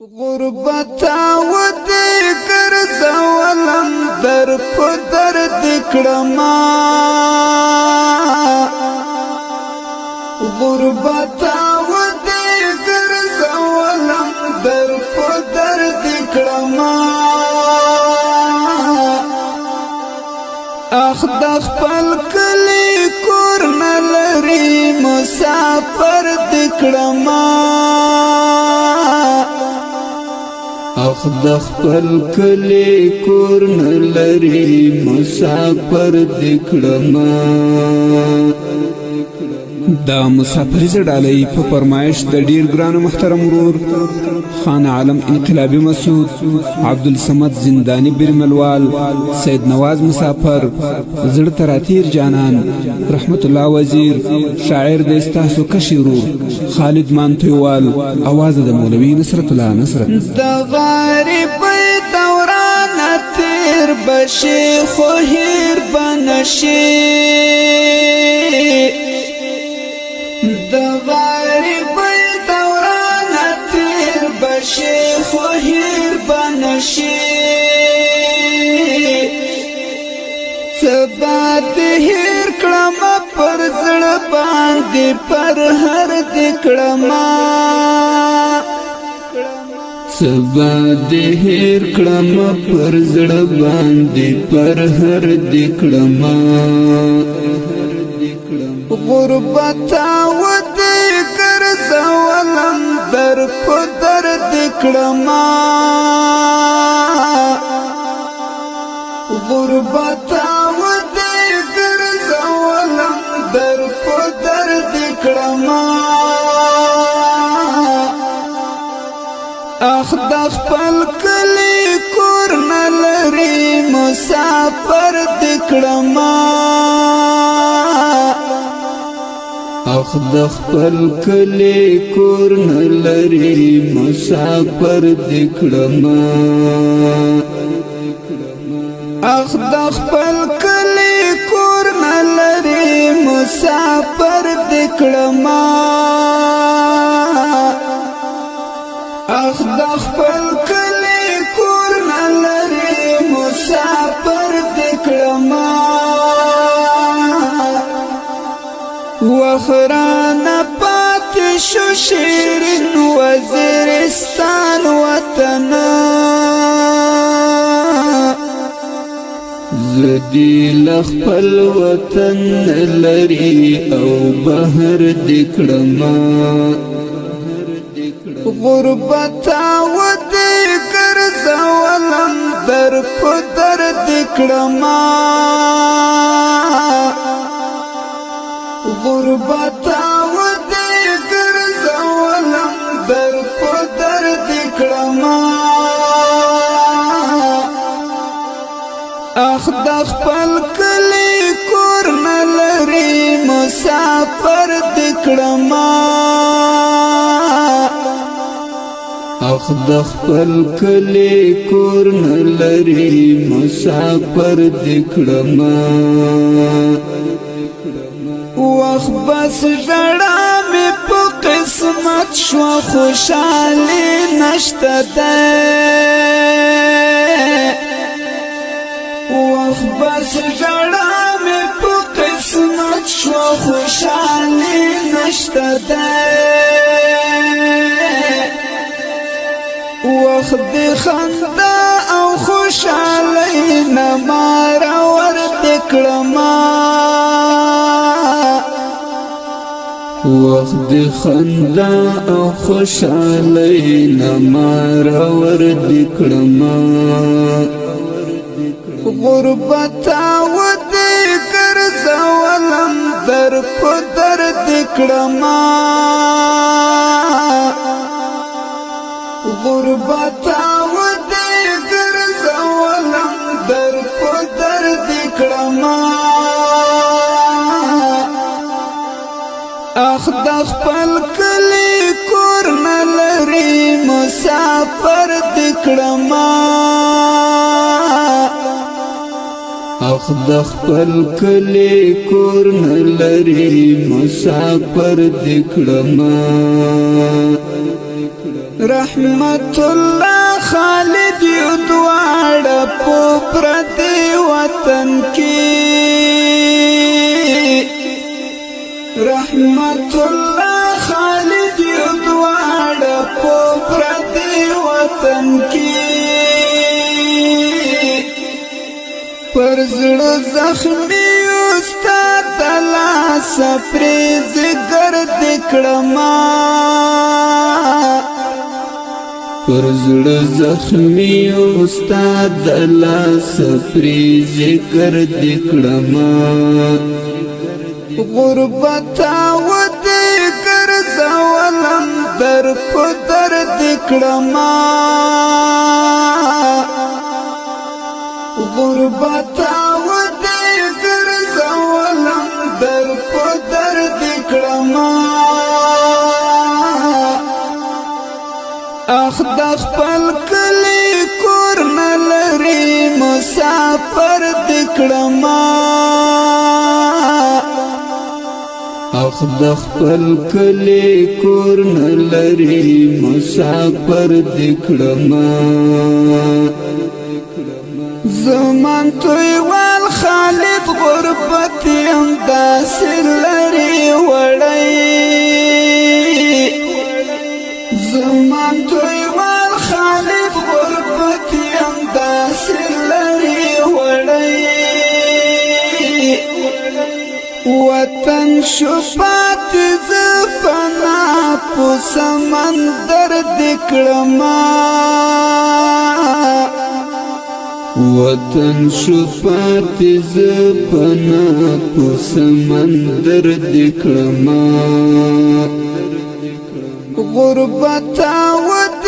غربت ودی ګرځولم در په درد کړما غربت ودی ګرځولم در په درد کړما اخ د خپل کلی کور نه لري مسافر د کړما اخ د خپل کلی کور نه لري مسافر د کړما دا مسافر زړالۍ په فرمایش د ډیر ګران محترم ورور خان عالم انقلابی مسعود عبدالصمد زندانی برملوال سید نواز مسافر زړه تراتیر جانان رحمت الله وزیر شاعر د استاسو کشیرو خالد مانتویوال आवाज د مولوی نصرت الله نصرت د غریب دوران تیر بشي خو هیر بنشي د غریب دوران تیر بشي خو هیر بنشي سبا هیر کړم پر زړه باندې پر هر د کړم سبا هیر کړم پر زړه باندې پر هر د کړم غربت ودی ګرځولم در په درد کړما غربت ودی ګرځولم در په درد کړما اخ د خپل کلی کور نه لري مسافر د کړما اخ د خپل کلی کور نه لري مسافر د کړما اخ د خپل کلی کور نه لري مسافر د کړما اخ د خپل کلی کور نه لري مسافر د کړما وخران پات شو شیرین وزیرستان وطن زدی لخپل وطن لري او بهر دکړما غربت ودی ګرځولم در په درد کړما غربت ودی ګرځولم در په درد کړما اخ د خپل کلی کور نه لري مسافر د کړما اخ د خپل کلی کور نه لري مسافر د کړما وخ بس جڑا می په قسمت شو خوشالي نشته ده وخ بس جڑا می په قسمت شو خوشالي نشته ده وخ د خندا او خوشالي نمار ور دکړما وخت د خندا او خوشالۍ نمار ور دکړما غربت ودی ګرځولم در په درد کړما غربت ودی ګرځولم در په درد کړما اخ د خپل کلی کور نه لري مسافر د کړما اخ د خپل کلی کور نه لري مسافر د کړما رحمت الله خالد یو دواړه په پردي وطن کې رحمت الله خالد یو دواړه په پردي وطن کې پر زړه زخمي استاد لاس پرې ګرد کړما پر زړه زخمي استاد لاس پرې ګرد کړما غربت او د ګرځولم در په درد کړما غربت او د ګرځولم در په درد کړما اخ د خپل کلی کور نه لري مسافر د کړما اخ د خپل کلی کور نه لري مسافر د کړما زمان تویوال خالد غربت یم داسې لري وړی زمان تویوال خالد غربت یم داسې لري وړی وطن شو پاتې زه پنا په سمندر د کړما وطن شو پاتې زه پنا په سمندر د کړما غربت او د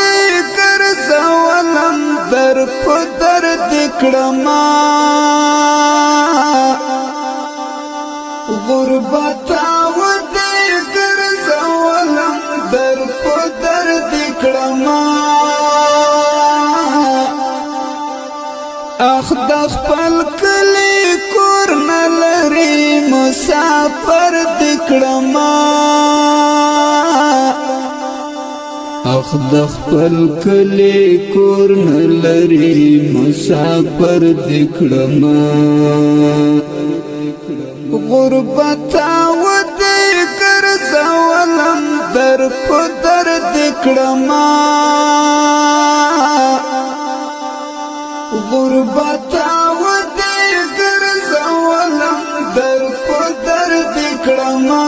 ګرځولم در په درد کړما غربت او د ګرځولم در په درد کړما اخ د خپل کلی کور نه لري مسافر د کړما اخ د خپل کلی کور نه لري مسافر د کړما غربت او د ګرځولم در په درد کړما غربت او د ګرځولم در په درد کړما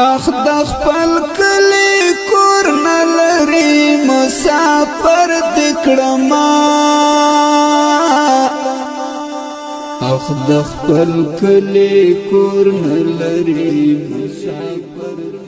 اخ د خپل کلی کور نه لري مسافر د کړما اخ د خپل کلی کور نه لري مسافر